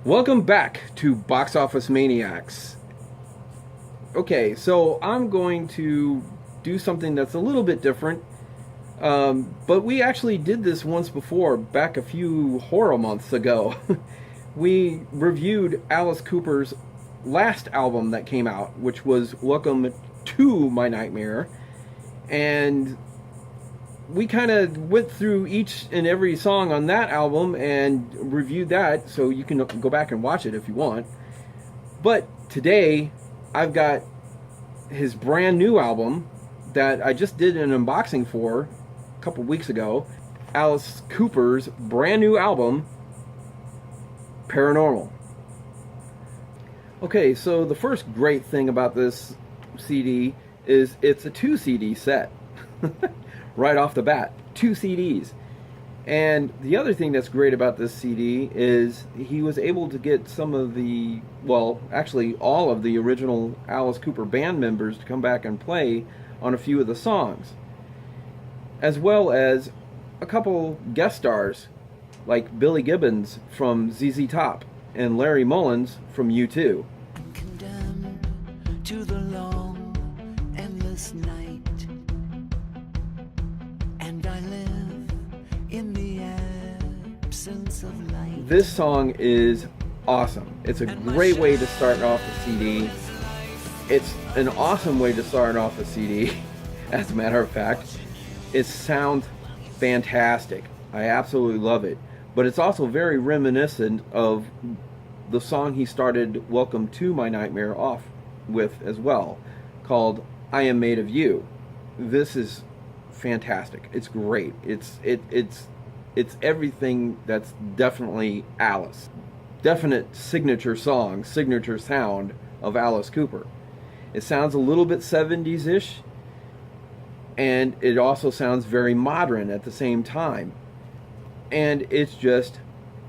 Welcome back to Box Office Maniacs. Okay, so I'm going to do something that's a little bit different, but we actually did this once before, back a few horror months ago. We reviewed Alice Cooper's last album that came out, which was Welcome to My Nightmare, and we kind of went through each and every song on that album and reviewed that, so you can go back and watch it if you want. But today, I've got his brand new album that I just did an unboxing for a couple weeks ago. Alice Cooper's brand new album, Paranormal. Okay, so the first great thing about this CD is it's a 2 CD set. Right off the bat, 2 CDs. And the other thing that's great about this CD is he was able to get some of the, well, actually all of the original Alice Cooper band members to come back and play on a few of the songs, as well as a couple guest stars like Billy Gibbons from ZZ Top and Larry Mullins from U2. Condemned to the long, endless night. I live in the absence of light. This song is awesome. It's a great way to start off the CD. It's an awesome way to start off a CD, as a matter of fact. It sounds fantastic. I absolutely love it. But it's also very reminiscent of the song he started Welcome to My Nightmare off with as well, called I Am Made of You. This is fantastic. It's great. It's everything that's definitely Alice. Definite signature song, signature sound of Alice Cooper. It sounds a little bit 70s-ish, and it also sounds very modern at the same time. And it's just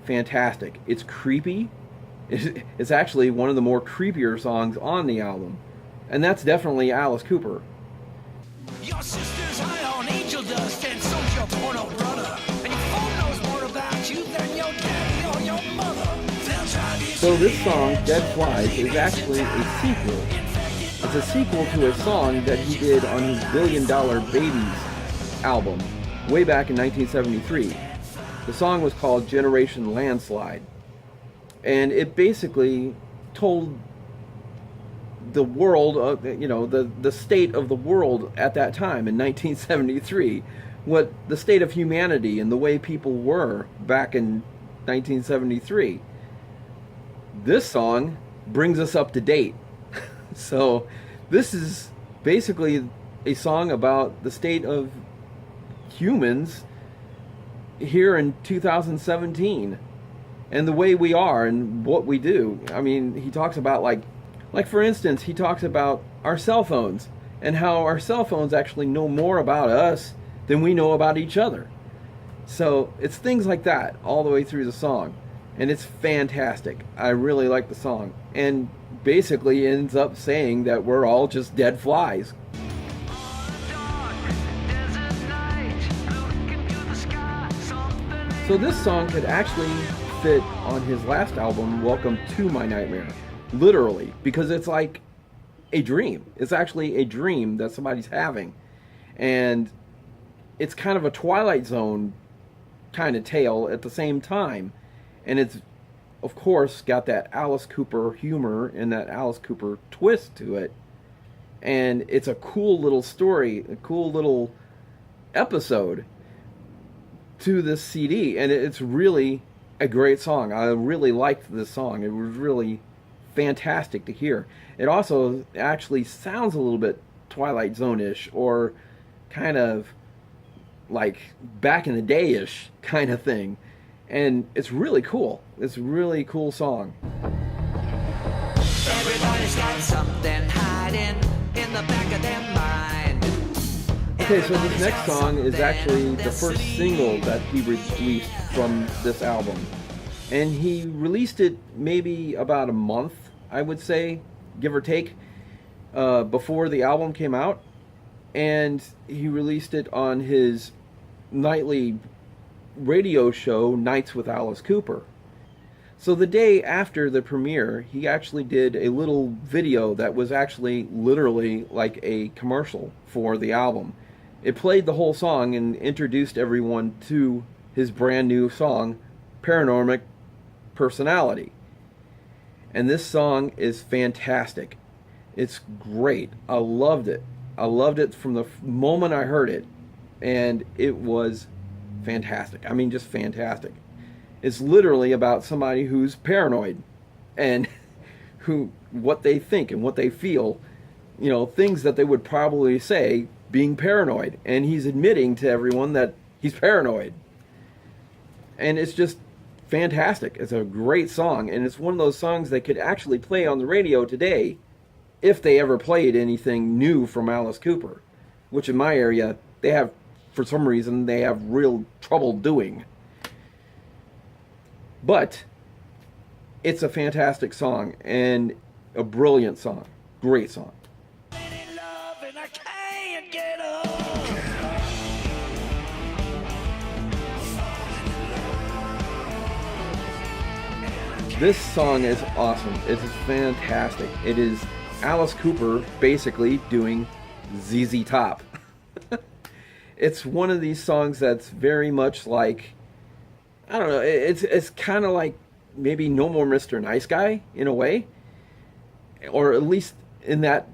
fantastic. It's creepy. It's actually one of the more creepier songs on the album. And that's definitely Alice Cooper. Your sister's high on angel dust, and so's your porno brother. And your phone knows more about you than your daddy or your mother. So this song, Dead Flies, is actually a sequel. It's a sequel to a song that he did on his $1 Billion Babies album way back in 1973. The song was called Generation Landslide. And it basically told the world, the state of the world at that time in 1973, what the state of humanity and the way people were back in 1973. This song brings us up to date. So this is basically a song about the state of humans here in 2017 and the way we are and what we do. I mean, he talks about like for instance, he talks about our cell phones and how our cell phones actually know more about us than we know about each other. So it's things like that all the way through the song. And it's fantastic. I really like the song. And basically ends up saying that we're all just dead flies. So this song could actually fit on his last album, Welcome to My Nightmare. Literally, because it's like a dream. It's actually a dream that somebody's having. And it's kind of a Twilight Zone kind of tale at the same time. And it's, of course, got that Alice Cooper humor and that Alice Cooper twist to it. And it's a cool little story, a cool little episode to this CD. And it's really a great song. I really liked this song. It was really fantastic to hear. It also actually sounds a little bit Twilight Zone-ish, or kind of like back in the day-ish kind of thing. And it's really cool. It's a really cool song. Everybody's got something hiding in the back of their mind. Okay, so this next song is actually the first single that he released from this album. And he released it maybe about a month, I would say, give or take, before the album came out. And he released it on his nightly radio show, Nights with Alice Cooper. So the day after the premiere, he actually did a little video that was actually literally like a commercial for the album. It played the whole song and introduced everyone to his brand new song, Paranormal Personality. And this song is fantastic. It's great. I loved it. I loved it from the moment I heard it. And it was fantastic. I mean, just fantastic. It's literally about somebody who's paranoid and what they think and what they feel, you know, things that they would probably say being paranoid. And he's admitting to everyone that he's paranoid. And it's just fantastic. It's a great song, and it's one of those songs that could actually play on the radio today if they ever played anything new from Alice Cooper, which in my area, they have, for some reason, they have real trouble doing. But it's a fantastic song and a brilliant song. Great song. This song is awesome. It is fantastic. It is Alice Cooper basically doing ZZ Top. It's one of these songs that's very much like, I don't know, it's kind of like maybe No More Mr. Nice Guy in a way, or at least in that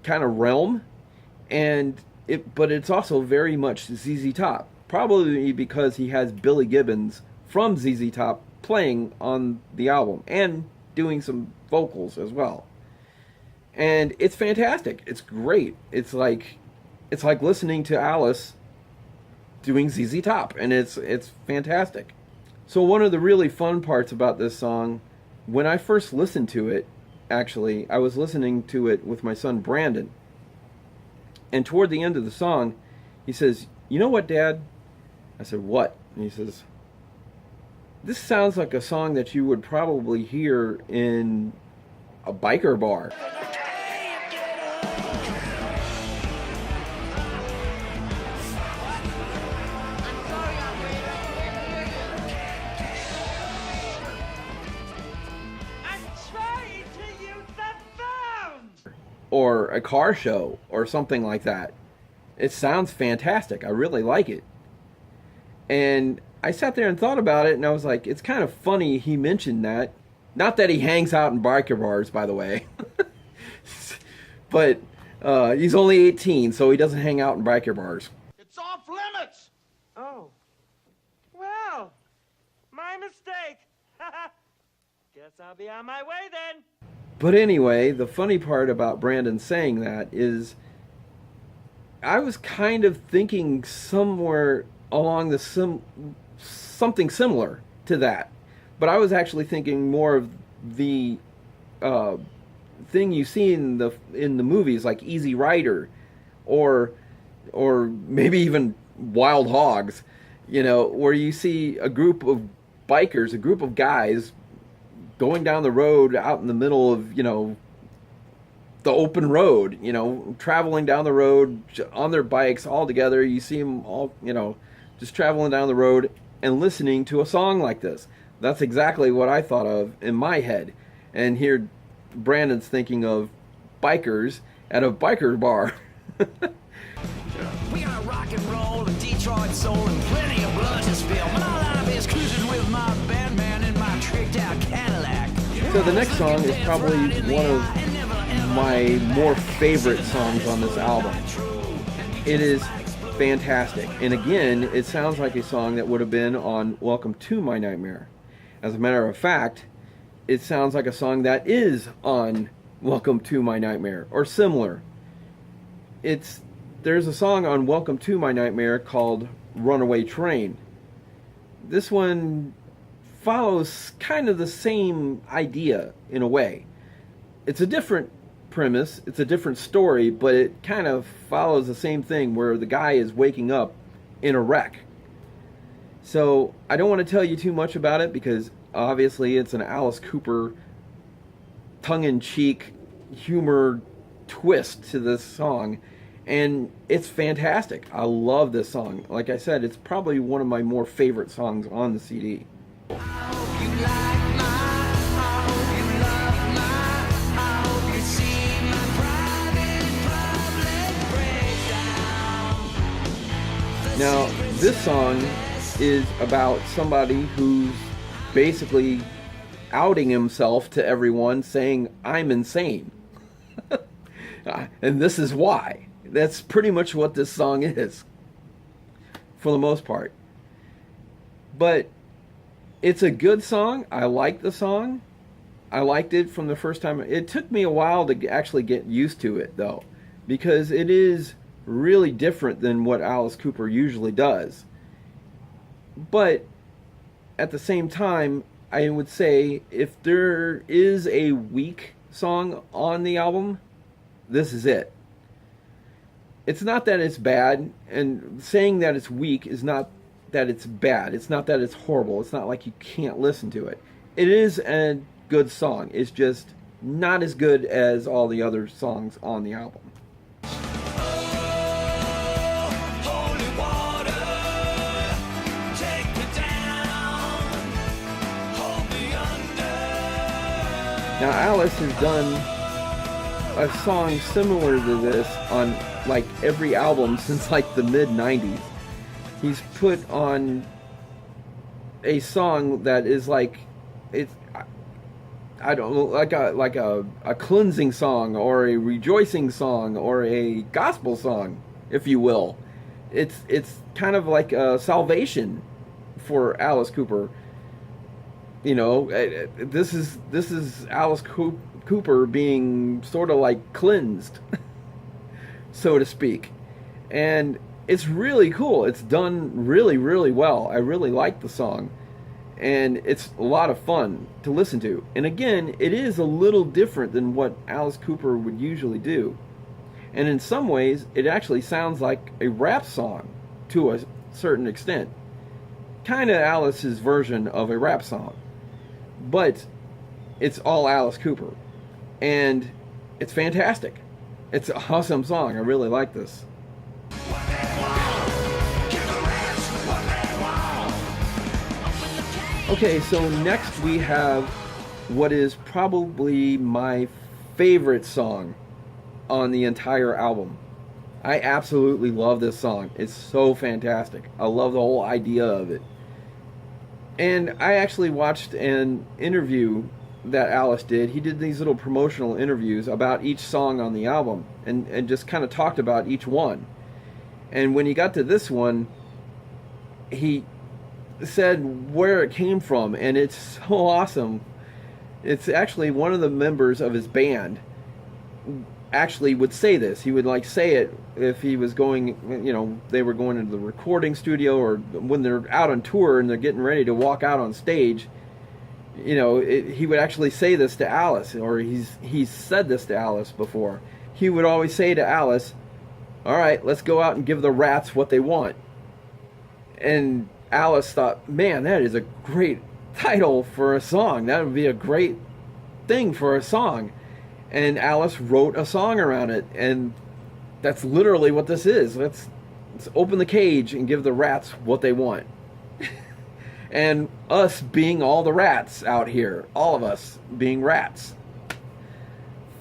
kind of realm. But it's also very much ZZ Top, probably because he has Billy Gibbons from ZZ Top playing on the album and doing some vocals as well. And it's fantastic. It's great. It's like listening to Alice doing ZZ Top, and it's fantastic. So one of the really fun parts about this song, when I first listened to it, actually, I was listening to it with my son Brandon. And toward the end of the song, he says, "You know what, Dad?" I said, "What?" And he says, "This sounds like a song that you would probably hear in a biker bar." Or a car show or something like that. It sounds fantastic. I really like it. And I sat there and thought about it, and I was like, it's kind of funny he mentioned that. Not that he hangs out in biker bars, by the way. But he's only 18, so he doesn't hang out in biker bars. It's off limits! Oh. Well, my mistake. Guess I'll be on my way then. But anyway, the funny part about Brandon saying that is I was kind of thinking somewhere along the something similar to that. But I was actually thinking more of the thing you see in the movies like Easy Rider or maybe even Wild Hogs, you know, where you see a group of bikers, a group of guys going down the road out in the middle of, you know, the open road, you know, traveling down the road on their bikes all together. You see them all, you know, just traveling down the road and listening to a song like this. That's exactly what I thought of in my head. And here Brandon's thinking of bikers at a biker bar. We got rock and roll and Detroit soul and plenty of blood to spill. My life is cruising with my bandman in my tricked out Cadillac. So the next song is probably one of my more favorite songs on this album. It is fantastic. And again, it sounds like a song that would have been on Welcome to My Nightmare. As a matter of fact, it sounds like a song that is on Welcome to My Nightmare, or similar. There's a song on Welcome to My Nightmare called Runaway Train. This one follows kind of the same idea in a way. It's a different premise, it's a different story, but it kind of follows the same thing where the guy is waking up in a wreck. So I don't want to tell you too much about it because obviously it's an Alice Cooper tongue-in-cheek humor twist to this song, and it's fantastic. I love this song. Like I said, it's probably one of my more favorite songs on the CD. I hope you like Now, this song is about somebody who's basically outing himself to everyone, saying, I'm insane. And this is why. That's pretty much what this song is, for the most part. But it's a good song. I like the song. I liked it from the first time. It took me a while to actually get used to it, though, because it is really different than what Alice Cooper usually does. But at the same time, I would say if there is a weak song on the album, this is it. It's not that it's bad, and saying that it's weak is not that it's bad. It's not that it's horrible. It's not like you can't listen to it. It is a good song. It's just not as good as all the other songs on the album. Now, Alice has done a song similar to this on like every album since like the mid-90s. He's put on a song that is like, it's, I don't know, like a cleansing song or a rejoicing song or a gospel song, if you will. It's kind of like a salvation for Alice Cooper. You know, this is Alice Cooper being sort of like cleansed, so to speak. And it's really cool. It's done really, really well. I really like the song. And it's a lot of fun to listen to. And again, it is a little different than what Alice Cooper would usually do. And in some ways, it actually sounds like a rap song to a certain extent. Kind of Alice's version of a rap song. But it's all Alice Cooper. And it's fantastic. It's an awesome song. I really like this. Okay, so next we have what is probably my favorite song on the entire album. I absolutely love this song. It's so fantastic. I love the whole idea of it. And I actually watched an interview that Alice did. He did these little promotional interviews about each song on the album and just kind of talked about each one. And when he got to this one, he said where it came from, and it's so awesome. It's actually one of the members of his band actually would say this. He would like say it if he was going, you know, they were going into the recording studio, or when they're out on tour and they're getting ready to walk out on stage. You know, he would actually say this to Alice, or he's said this to Alice before. He would always say to Alice, all right, let's go out and give the rats what they want. And Alice thought, man, that is a great title for a song. That would be a great thing for a song. And Alice wrote a song around it, and that's literally what this is. Let's open the cage and give the rats what they want. And us being all the rats out here, all of us being rats.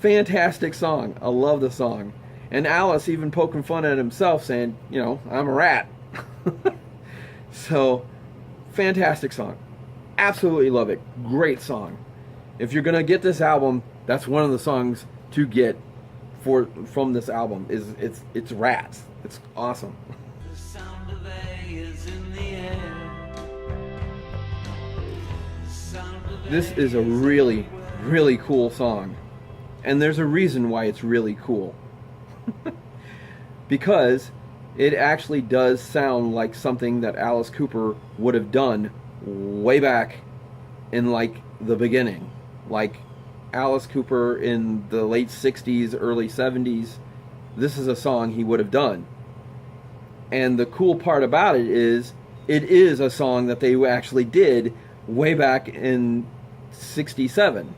Fantastic song. I love the song. And Alice even poking fun at himself, saying, you know, I'm a rat. So, fantastic song. Absolutely love it. Great song. If you're gonna get this album, that's one of the songs to get from this album. It's Rats. It's awesome. The sound of A is in the air. This is a really, really cool song. And there's a reason why it's really cool. Because it actually does sound like something that Alice Cooper would have done way back in like the beginning. Like Alice Cooper in the late 60s, early 70s. This is a song he would have done. And the cool part about it is a song that they actually did way back in 67.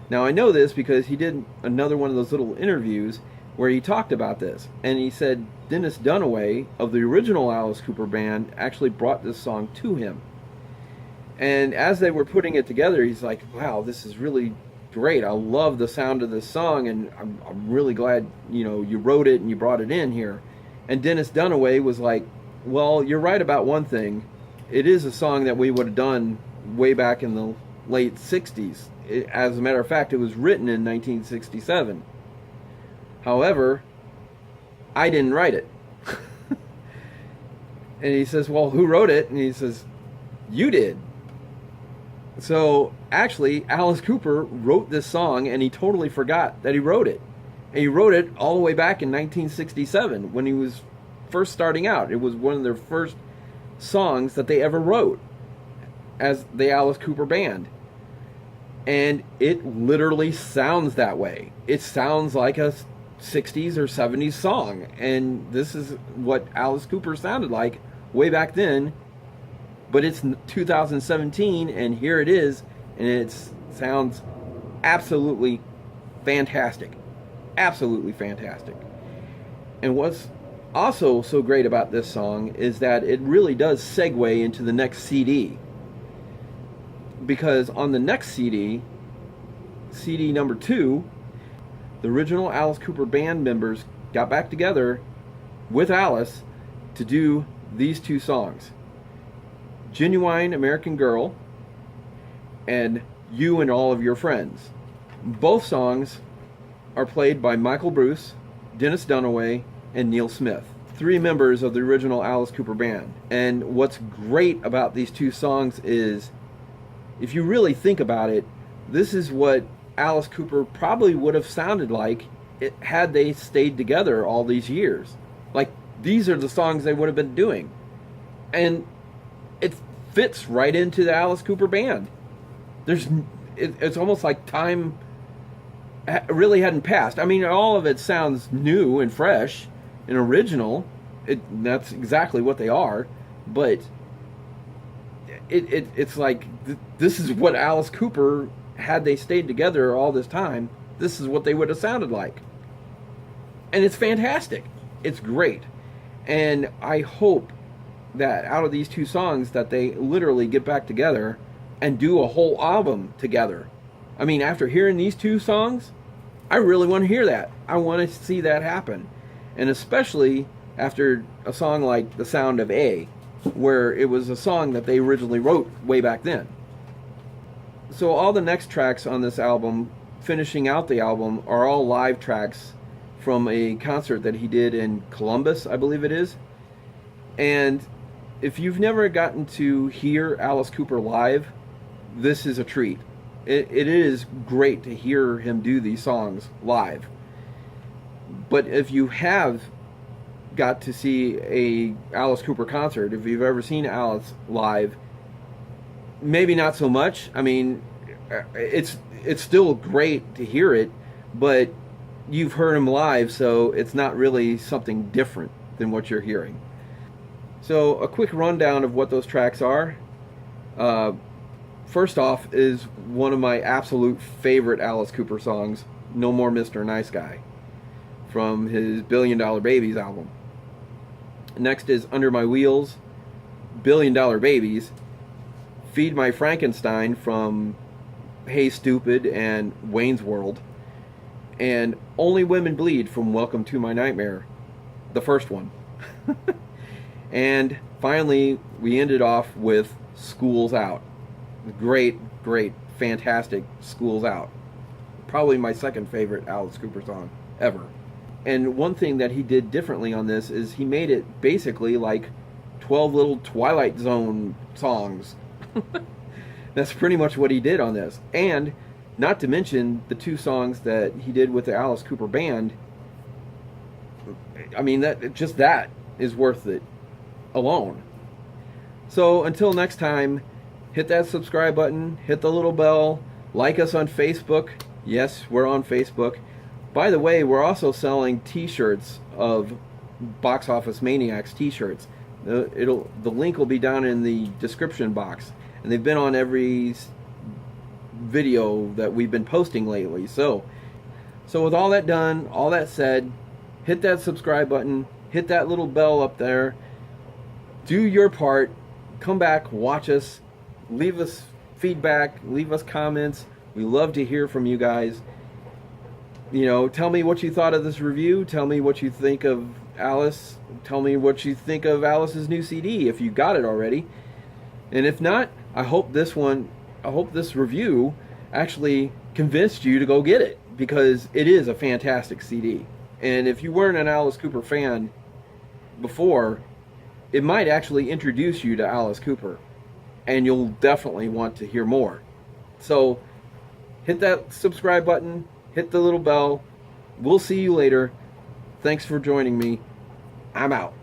Now I know this because he did another one of those little interviews where he talked about this, and he said Dennis Dunaway of the original Alice Cooper band actually brought this song to him. And as they were putting it together, he's like, wow, this is really great. I love the sound of this song, and I'm really glad, you know, you wrote it and you brought it in here. And Dennis Dunaway was like, Well, you're right about one thing. It is a song that we would have done way back in the late 60s. As a matter of fact, it was written in 1967. However, I didn't write it. And he says, well, who wrote it? And he says, you did. So, actually, Alice Cooper wrote this song, and he totally forgot that he wrote it. And he wrote it all the way back in 1967 when he was first starting out. It was one of their first songs that they ever wrote as the Alice Cooper Band. And it literally sounds that way. It sounds like a 60s or 70s song. And this is what Alice Cooper sounded like way back then. But it's 2017, and here it is, and it sounds absolutely fantastic. Absolutely fantastic. And what's also so great about this song is that it really does segue into the next CD. Because on the next CD, CD number 2, the original Alice Cooper Band members got back together with Alice to do these two songs. Genuine American Girl and You and All of Your Friends. Both songs are played by Michael Bruce, Dennis Dunaway, and Neil Smith, 3 members of the original Alice Cooper Band. And what's great about these two songs is, if you really think about it, this is what Alice Cooper probably would have sounded like had they stayed together all these years. Like, these are the songs they would have been doing. And it fits right into the Alice Cooper Band. It's almost like time really hadn't passed. I mean, all of it sounds new and fresh and original. That's exactly what they are. But it's like this is what Alice Cooper, had they stayed together all this time, this is what they would have sounded like. And it's fantastic. It's great. And I hope that out of these two songs that they literally get back together and do a whole album together. I mean, after hearing these two songs, I really want to hear that. I want to see that happen. And especially after a song like The Sound of A, where it was a song that they originally wrote way back then. So all the next tracks on this album, finishing out the album, are all live tracks from a concert that he did in Columbus, I believe it is. And if you've never gotten to hear Alice Cooper live, this is a treat. It is great to hear him do these songs live. But if you have got to see a Alice Cooper concert, if you've ever seen Alice live, maybe not so much. I mean, it's still great to hear it, but you've heard him live, so it's not really something different than what you're hearing. So a quick rundown of what those tracks are. First off is one of my absolute favorite Alice Cooper songs, No More Mr. Nice Guy, from his $1 Billion Babies album. Next is Under My Wheels, $1 Billion Babies, Feed My Frankenstein from Hey Stupid and Wayne's World, and Only Women Bleed from Welcome to My Nightmare, the first one. And finally, we ended off with School's Out. Great, fantastic School's Out. Probably my second favorite Alice Cooper song ever. And one thing that he did differently on this is he made it basically like 12 little Twilight Zone songs. That's pretty much what he did on this. And not to mention the two songs that he did with the Alice Cooper Band. I mean, that is worth it alone. So until next time, hit that subscribe button, hit the little bell, like us on Facebook. Yes, we're on Facebook. By the way, we're also selling t-shirts of Box Office Maniacs t-shirts. The link will be down in the description box, and they've been on every video that we've been posting lately. So with all that done, all that said, hit that subscribe button, hit that little bell up there, do your part, come back, watch us, leave us feedback, leave us comments. We love to hear from you guys. You know, tell me what you thought of this review. Tell me what you think of Alice. Tell me what you think of Alice's new CD if you got it already. And if not, I hope this review actually convinced you to go get it, because it is a fantastic CD. And if you weren't an Alice Cooper fan before, it might actually introduce you to Alice Cooper, and you'll definitely want to hear more. So hit that subscribe button, hit the little bell. We'll see you later. Thanks for joining me. I'm out.